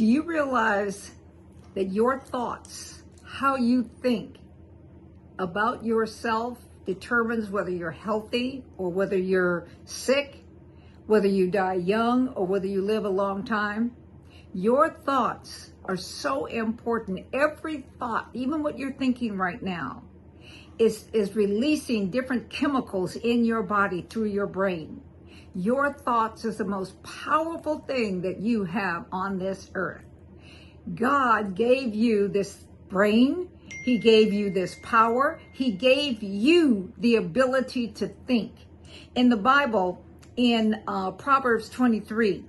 Do you realize that your thoughts, how you think about yourself, determines whether you're healthy or whether you're sick, whether you die young or whether you live a long time? Your thoughts are so important. Every thought, even what you're thinking right now, is releasing different chemicals in your body through your brain. Your thoughts is the most powerful thing that you have on this earth. God gave you this brain. He gave you this power. He gave you the ability to think. In the Bible, in Proverbs 23,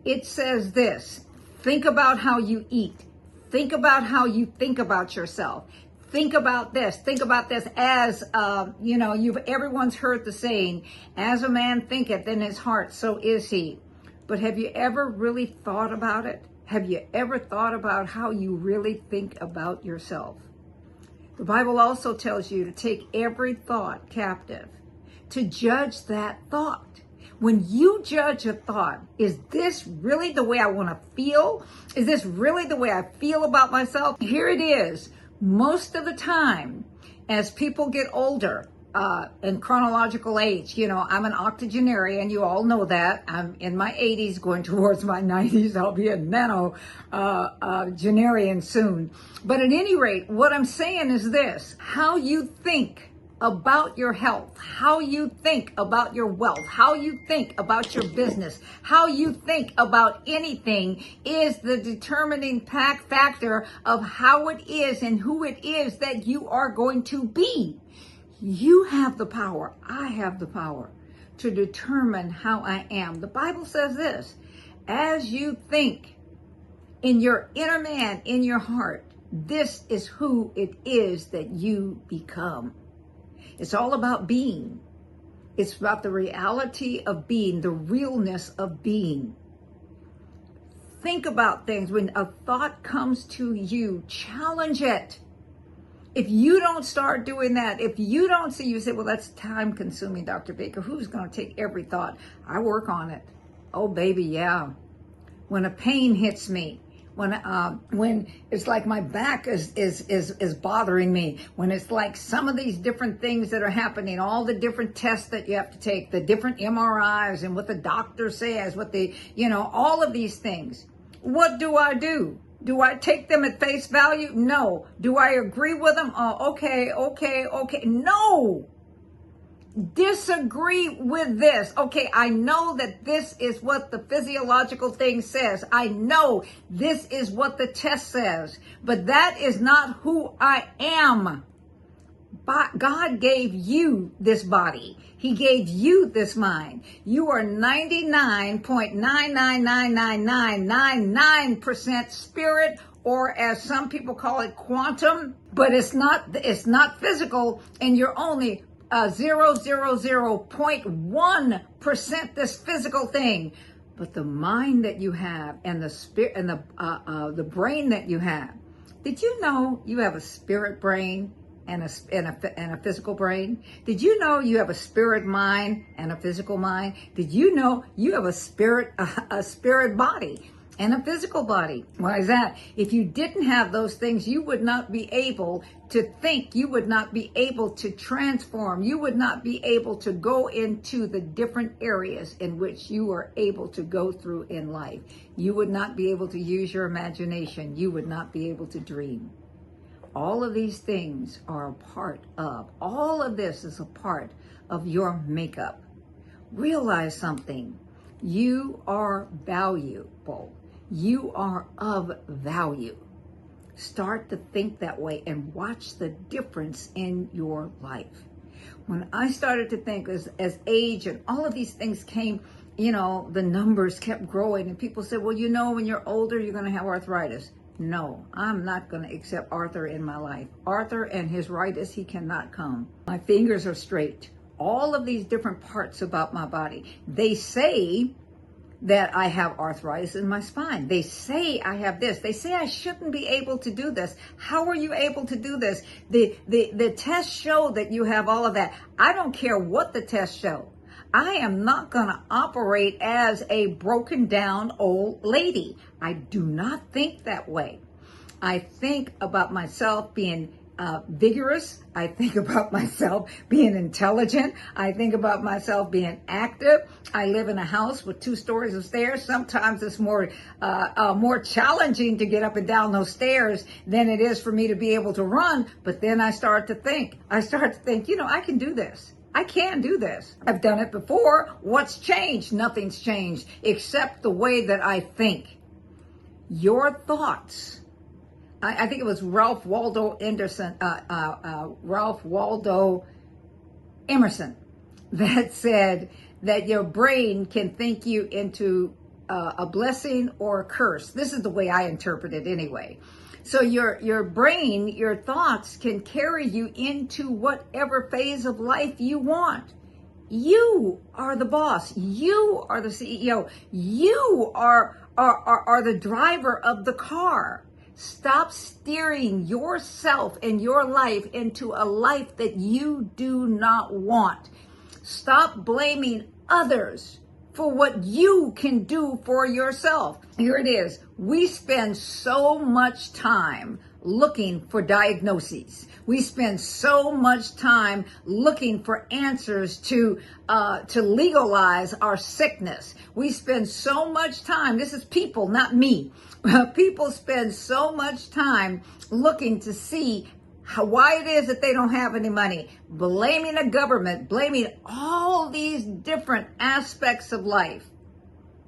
it says this: think about how you eat. Think about how you think about yourself. Think about this. Think about this. As everyone's heard the saying, "As a man thinketh in his heart, so is he." But have you ever really thought about it? Have you ever thought about how you really think about yourself? The Bible also tells you to take every thought captive, to judge that thought. When you judge a thought, is this really the way I want to feel? Is this really the way I feel about myself? Here it is. Most of the time, as people get older, in chronological age, I'm an octogenarian, you all know that. I'm in my 80s, going towards my 90s. I'll be a genarian soon. But at any rate, what I'm saying is this: how you think about your health, how you think about your wealth, how you think about your business, how you think about anything is the determining factor of how it is and who it is that you are going to be. You have the power. I have the power to determine how I am. The Bible says this: as you think in your inner man, in your heart, this is who it is that you become. It's all about being. It's about the reality of being, the realness of being. Think about things. When a thought comes to you, challenge it. If you don't start doing that, if you don't see, you say, well, that's time consuming, Dr. Baker. Who's going to take every thought? I work on it. Oh, baby, yeah. When a pain hits me, when it's like my back is bothering me, when it's like some of these different things that are happening, all the different tests that you have to take, the different MRIs and what the doctor says, all of these things. What do? Do I take them at face value? No. Do I agree with them? Oh, okay. No. Disagree with this. Okay, I know that this is what the physiological thing says. I know this is what the test says, but that is not who I am. But God gave you this body. He gave you this mind. You are 99.9999999% spirit, or as some people call it, quantum, but it's not physical, and you're only 0.1% this physical thing. But the mind that you have and the spirit and the brain that you have. Did you know you have a spirit brain and a physical brain? Did you know you have a spirit mind and a physical mind? Did you know you have a spirit body and a physical body? Why is that? If you didn't have those things, you would not be able to think. You would not be able to transform. You would not be able to go into the different areas in which you are able to go through in life. You would not be able to use your imagination. You would not be able to dream. All of these things are a part of, all of this is a part of your makeup. Realize something. You are valuable. You are of value. Start to think that way and watch the difference in your life. When I started to think as age and all of these things came, the numbers kept growing and people said, well, when you're older, you're going to have arthritis. No, I'm not going to accept Arthur in my life. Arthur and his rightus, he cannot come. My fingers are straight. All of these different parts about my body. They say that I have arthritis in my spine. They say I have this. They say I shouldn't be able to do this. How are you able to do this? The tests show that you have all of that. I don't care what the tests show. I am not going to operate as a broken down old lady. I do not think that way. I think about myself being vigorous. I think about myself being intelligent. I think about myself being active. I live in a house with 2 stories of stairs. Sometimes it's more challenging to get up and down those stairs than it is for me to be able to run. But then I start to think, I can do this. I can do this. I've done it before. What's changed? Nothing's changed except the way that I think. Your thoughts. I think it was Ralph Waldo Emerson that said that your brain can think you into a blessing or a curse. This is the way I interpret it anyway. So your brain, your thoughts can carry you into whatever phase of life you want. You are the boss. You are the CEO. You are the driver of the car. Stop steering yourself and your life into a life that you do not want. Stop blaming others for what you can do for yourself. Here it is. We spend so much time looking for diagnoses. We spend so much time looking for answers to legalize our sickness. We spend so much time, this is people, not me. People spend so much time looking to see why it is that they don't have any money, blaming the government, blaming all these different aspects of life,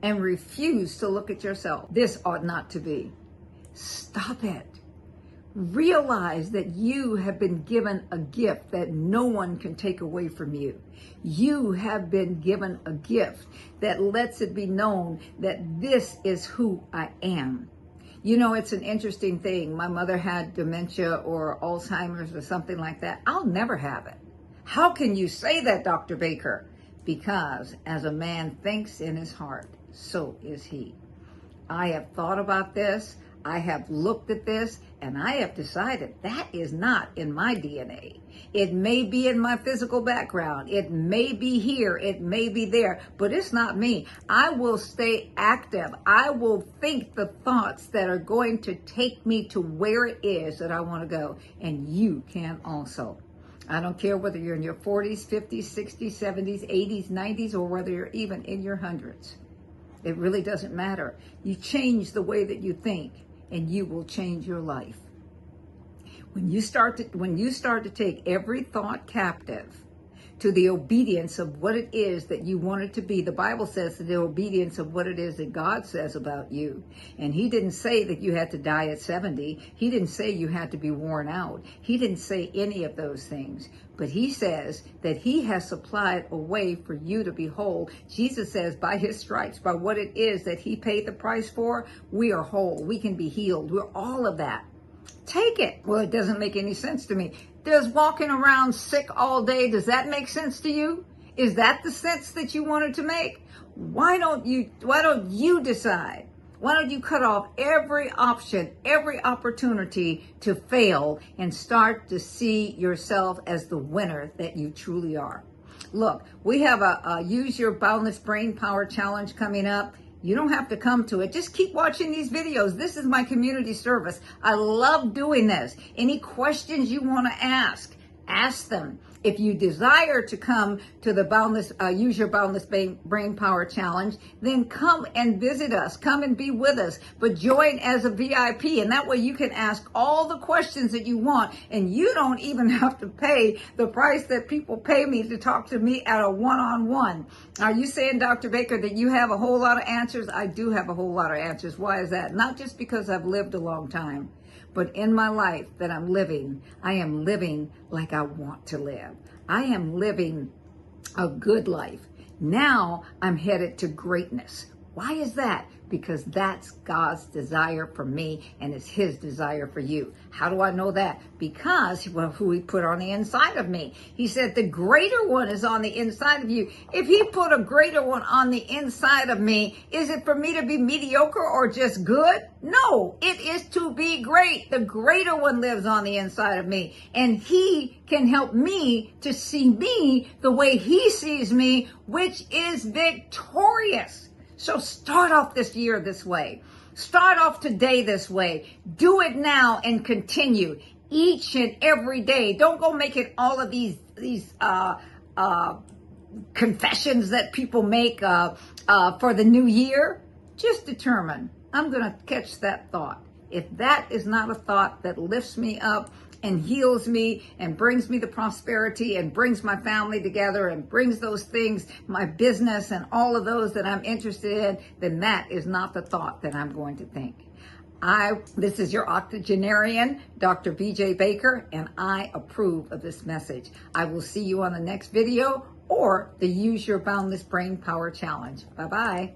and refuse to look at yourself. This ought not to be. Stop it. Realize that you have been given a gift that no one can take away from you. You have been given a gift that lets it be known that this is who I am. You know, it's an interesting thing. My mother had dementia or Alzheimer's or something like that. I'll never have it. How can you say that, Dr. Baker? Because as a man thinks in his heart, so is he. I have thought about this. I have looked at this, and I have decided that is not in my DNA. It may be in my physical background. It may be here. It may be there, but it's not me. I will stay active. I will think the thoughts that are going to take me to where it is that I want to go, and you can also. I don't care whether you're in your 40s, 50s, 60s, 70s, 80s, 90s, or whether you're even in your hundreds. It really doesn't matter. You change the way that you think, and you will change your life. When you start to take every thought captive to the obedience of what it is that you want it to be, the Bible says that the obedience of what it is that God says about you. And he didn't say that you had to die at 70. He didn't say you had to be worn out. He didn't say any of those things. But he says that he has supplied a way for you to be whole. Jesus says by his stripes, by what it is that he paid the price for, we are whole. We can be healed. We're all of that. Take it. Well, it doesn't make any sense to me. Does walking around sick all day, does that make sense to you? Is that the sense that you wanted to make? Why don't you decide? Why don't you cut off every option, every opportunity to fail and start to see yourself as the winner that you truly are? Look, we have a Use Your Boundless Brainpower Challenge coming up. You don't have to come to it. Just keep watching these videos. This is my community service. I love doing this. Any questions you want to ask them. If you desire to come to the Boundless, Use Your Boundless Brainpower Challenge, then come and visit us. Come and be with us. But join as a VIP, and that way you can ask all the questions that you want, and you don't even have to pay the price that people pay me to talk to me at a one-on-one. Are you saying, Dr. Baker, that you have a whole lot of answers? I do have a whole lot of answers. Why is that? Not just because I've lived a long time, but in my life that I'm living, I am living like I want to live. I am living a good life. Now I'm headed to greatness. Why is that? because that's God's desire for me and it's his desire for you. How do I know that? Because who he put on the inside of me. He said the greater one is on the inside of you. If he put a greater one on the inside of me, is it for me to be mediocre or just good? No, it is to be great. The greater one lives on the inside of me, and he can help me to see me the way he sees me, which is victorious. So start off this year this way. Start off today this way. Do it now and continue each and every day. Don't go making all of these confessions that people make for the new year. Just determine, I'm going to catch that thought. If that is not a thought that lifts me up and heals me and brings me the prosperity and brings my family together and brings those things, my business and all of those that I'm interested in, then that is not the thought that I'm going to think. This is your Octogenarian, Dr. BJ Baker, and I approve of this message. I will see you on the next video or the Use Your Boundless Brain Power Challenge. Bye-bye.